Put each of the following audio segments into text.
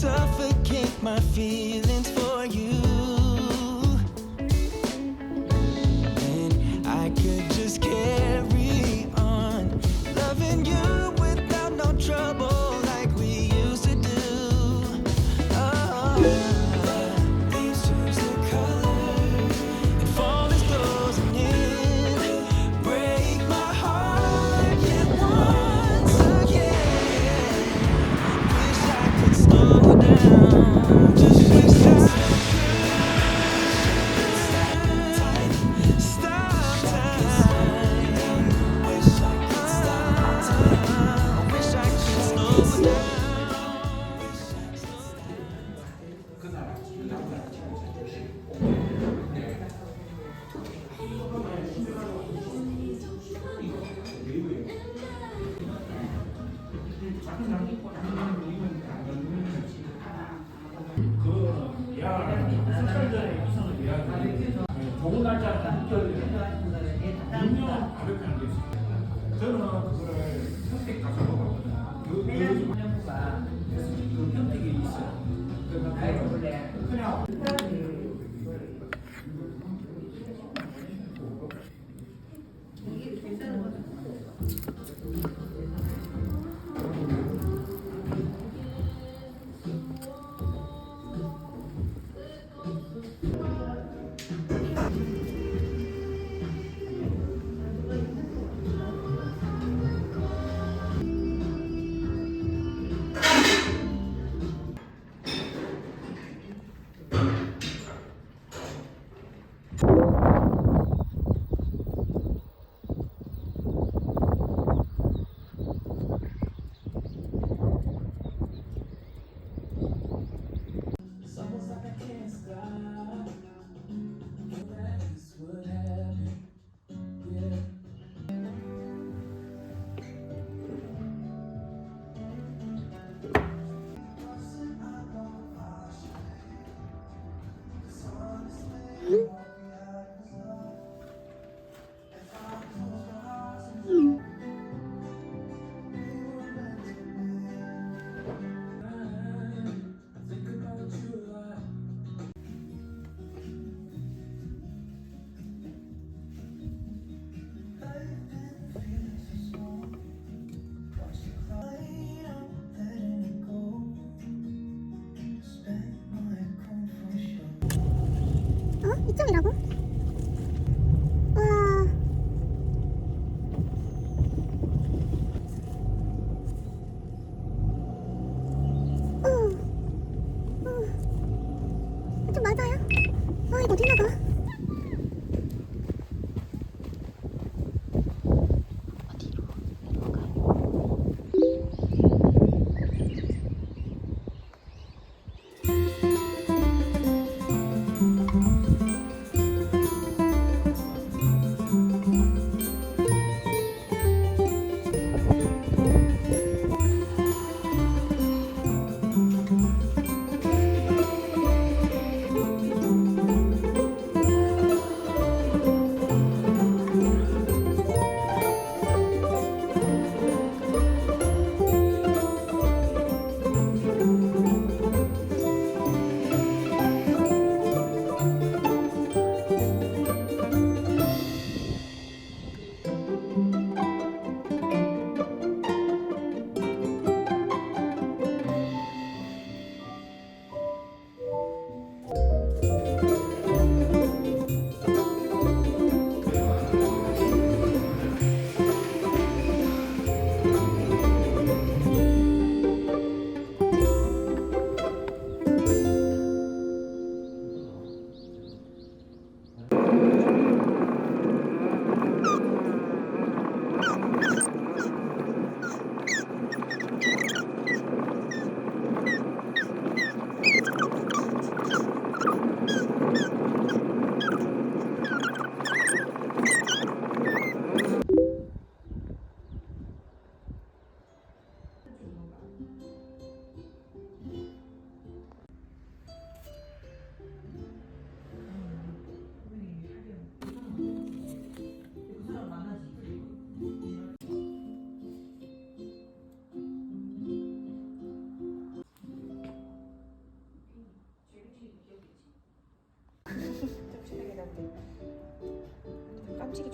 suffocate my feelings for you. And I could just carry on loving you without no trouble like we used to do. Oh, leaves lose their color and fall is closing in. Break my heart yet once again. Wish I could slow down. Just wish I could stop time. Wish I could stop time.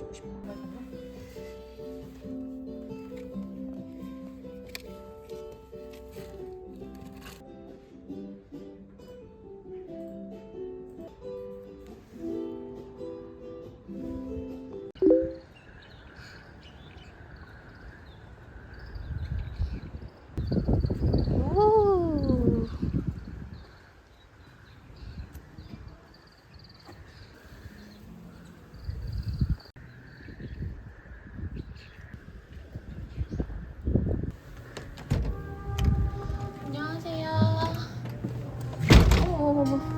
마시고 싶어. 오. 안녕하세요. 어머머머.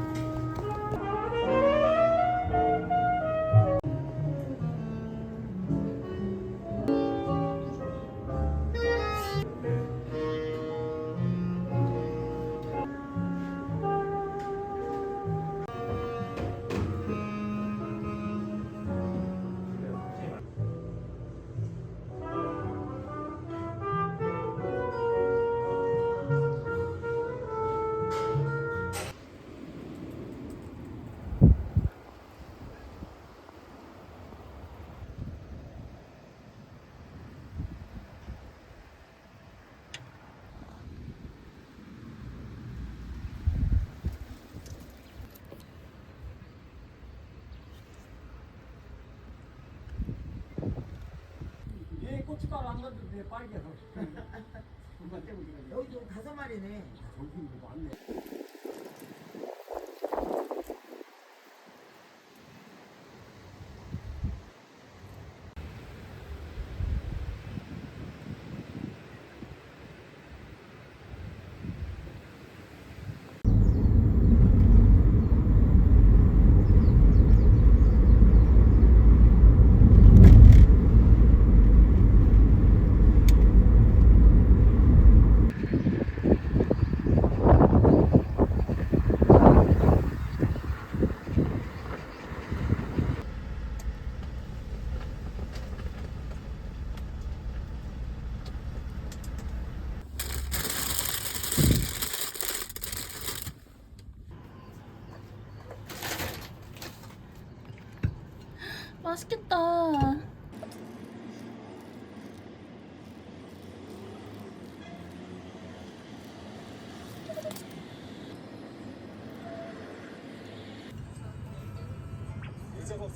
얘 고춧가루 안 넣어도 돼, 빨개서. 금방 때문에. 여기 좀 5마리네. 저기 많네. 맛있겠다.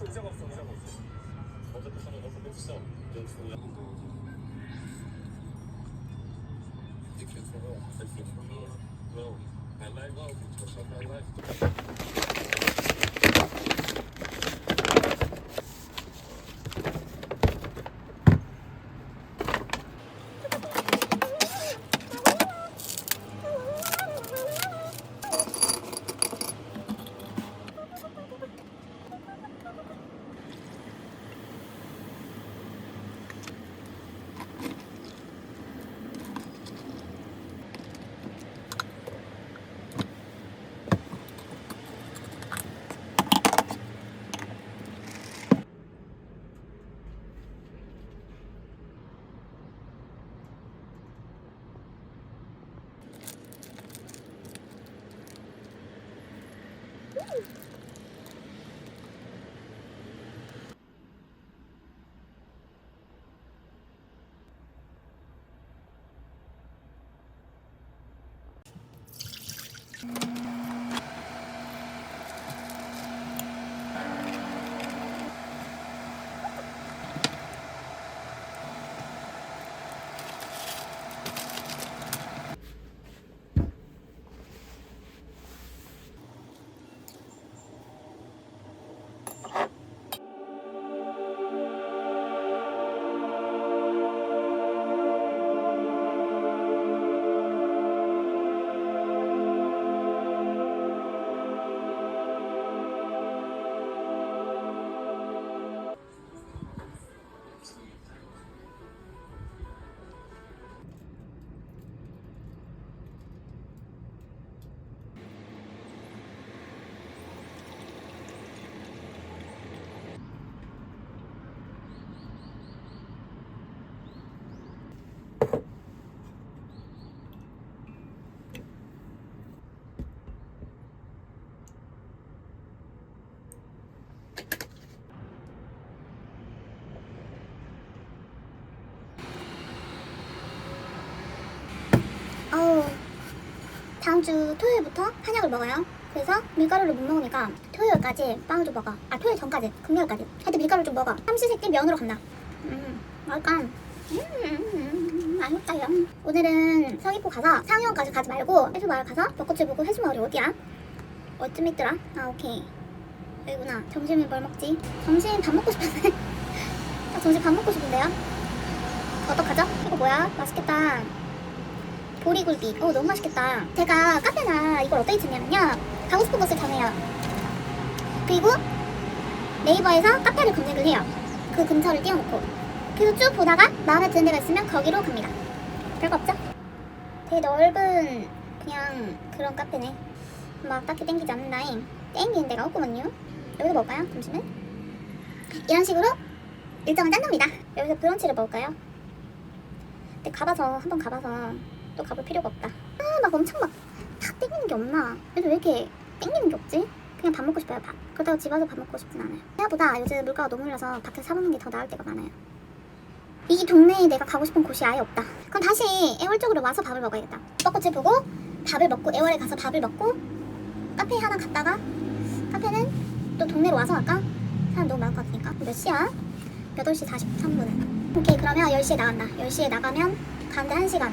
의자가 없어. 어차피 하나 넣어서 못 써. 좀 중요한 거. Tickets for what? That's it for me. No, I like well, because of my life. 이번 주 토요일부터 한약을 먹어요. 그래서 밀가루를 못 먹으니까 토요일까지 빵을 좀 먹어. 아, 토요일 전까지, 금요일까지. 하여튼 밀가루를 좀 먹어. 삼시세끼 면으로 간다. 맛있다. 맛있다요. 오늘은 서귀포 가서 상영까지 가지 말고 해수마을 가서 벚꽃을 보고. 해수마을이 어디야? 어쯤 있더라? 아, 오케이. 여기구나. 점심에 뭘 먹지? 점심 밥 먹고 싶은데. 아, 점심 밥 먹고 싶은데요? 어떡하죠? 이거 뭐야? 맛있겠다. 보리굴비. 너무 맛있겠다. 제가 카페나 이걸 어떻게 찾냐면요, 가고 싶은 곳을 정해요. 그리고 네이버에서 카페를 검색을 해요. 그 근처를 띄워놓고. 그래서 쭉 보다가 마음에 드는 데가 있으면 거기로 갑니다. 별거 없죠? 되게 넓은 그냥 그런 카페네. 막 딱히 땡기지 않는다잉. 땡기는 데가 없구먼요. 여기서 먹을까요? 점심은? 이런 식으로 일정을 짠답니다. 여기서 브런치를 먹을까요? 근데 한번 가봐서 또 가볼 필요가 없다. 막 엄청 막 땡기는 게 없나? 요즘 왜 이렇게 땡기는 게 없지? 그냥 밥 먹고 싶어요, 밥. 그렇다고 집 와서 밥 먹고 싶진 않아요. 생각보다 요즘 물가가 너무 올라서 밖에서 사 먹는 게 더 나을 때가 많아요. 이 동네에 내가 가고 싶은 곳이 아예 없다. 그럼 다시 애월 쪽으로 와서 밥을 먹어야겠다. 벚꽃을 보고 밥을 먹고, 애월에 가서 밥을 먹고, 카페 하나 갔다가, 카페는 또 동네로 와서 갈까? 사람 너무 많을 것 같으니까. 몇 시야? 8시 43분. 오케이, 그러면 10시에 나간다. 10시에 나가면 가는데 1시간.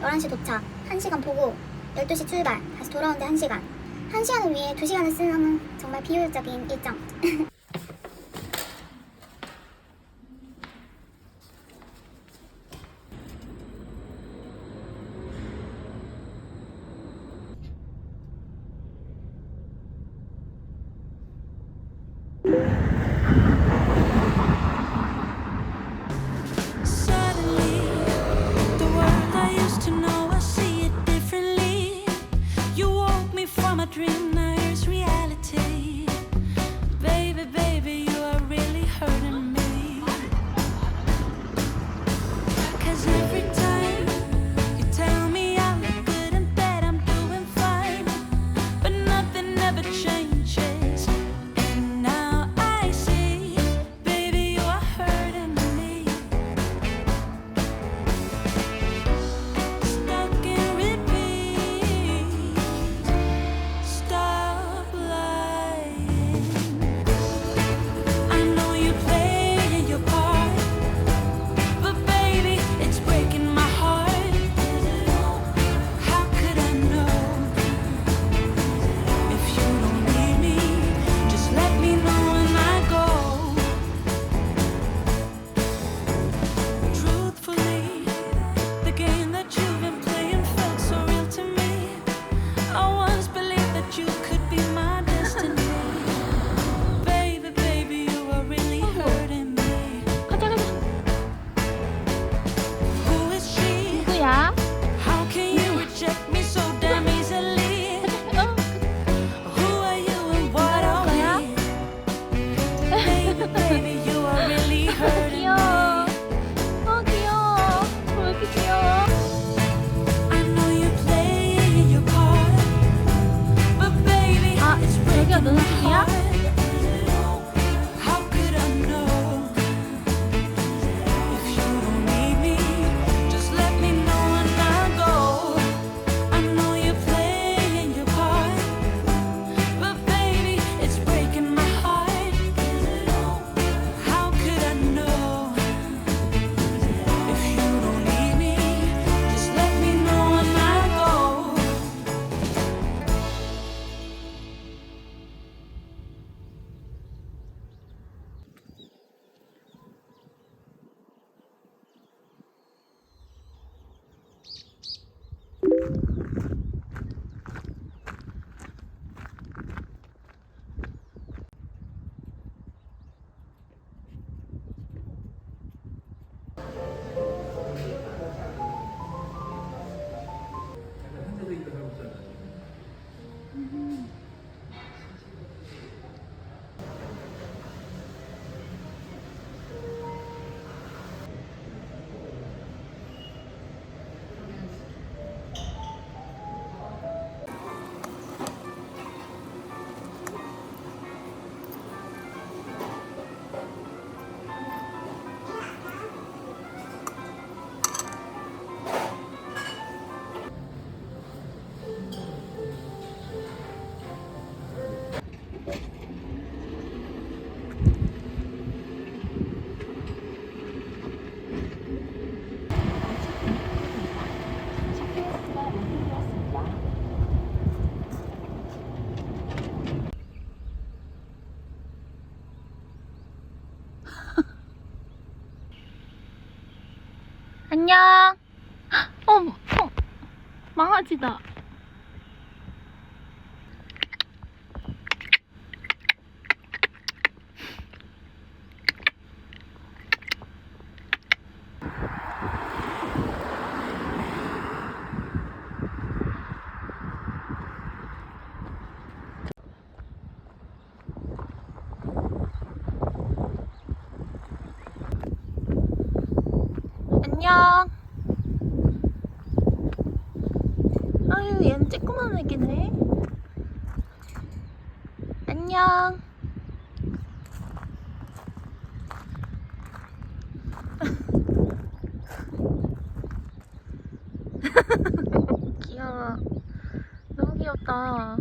11시 도착. 1시간 보고 12시 출발. 다시 돌아오는데 1시간. 1시간을 위해 2시간을 쓰는 정말 비효율적인 일정. Suddenly, the world I used to know, I see it differently. You woke me from a dream, now here's reality. Baby, baby, you are really hurting me. 'Cause every time you tell me I look good and that I'm doing fine, but nothing ever changes. And now I 안녕. 망아지다. 안녕. 아유, 얘는 쬐끄만 애기네. 안녕. 귀여워. 너무 귀엽다.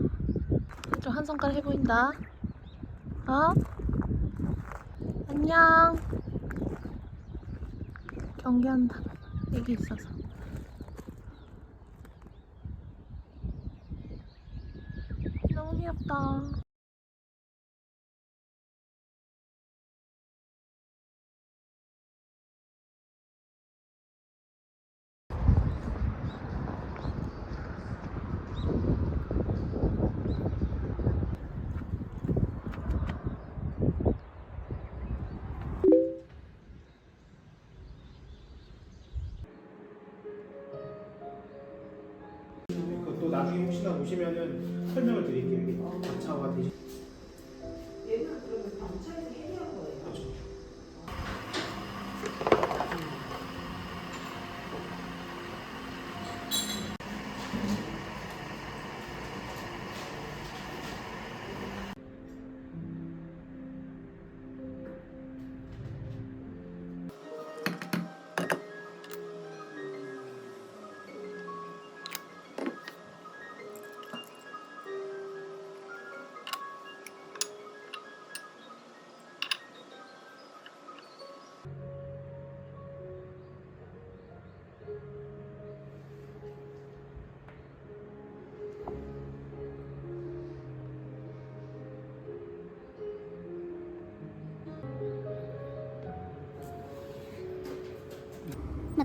좀 한 손가락 해보인다. 어? 안녕. 경계한다. 애기 있어서. 너무 귀엽다. 또 나중에 혹시나 오시면은 설명을 드릴게요. 이게 반차가 되시. 얘는 그러면 반차에서 해결한 거예요? 그렇죠.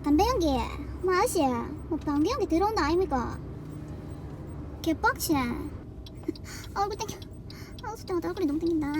담배 연기 아저씨 담배 연기 들어온다 아닙니까? 개빡치네. 얼굴 땡겨. 진짜 얼굴이 너무 땡긴다.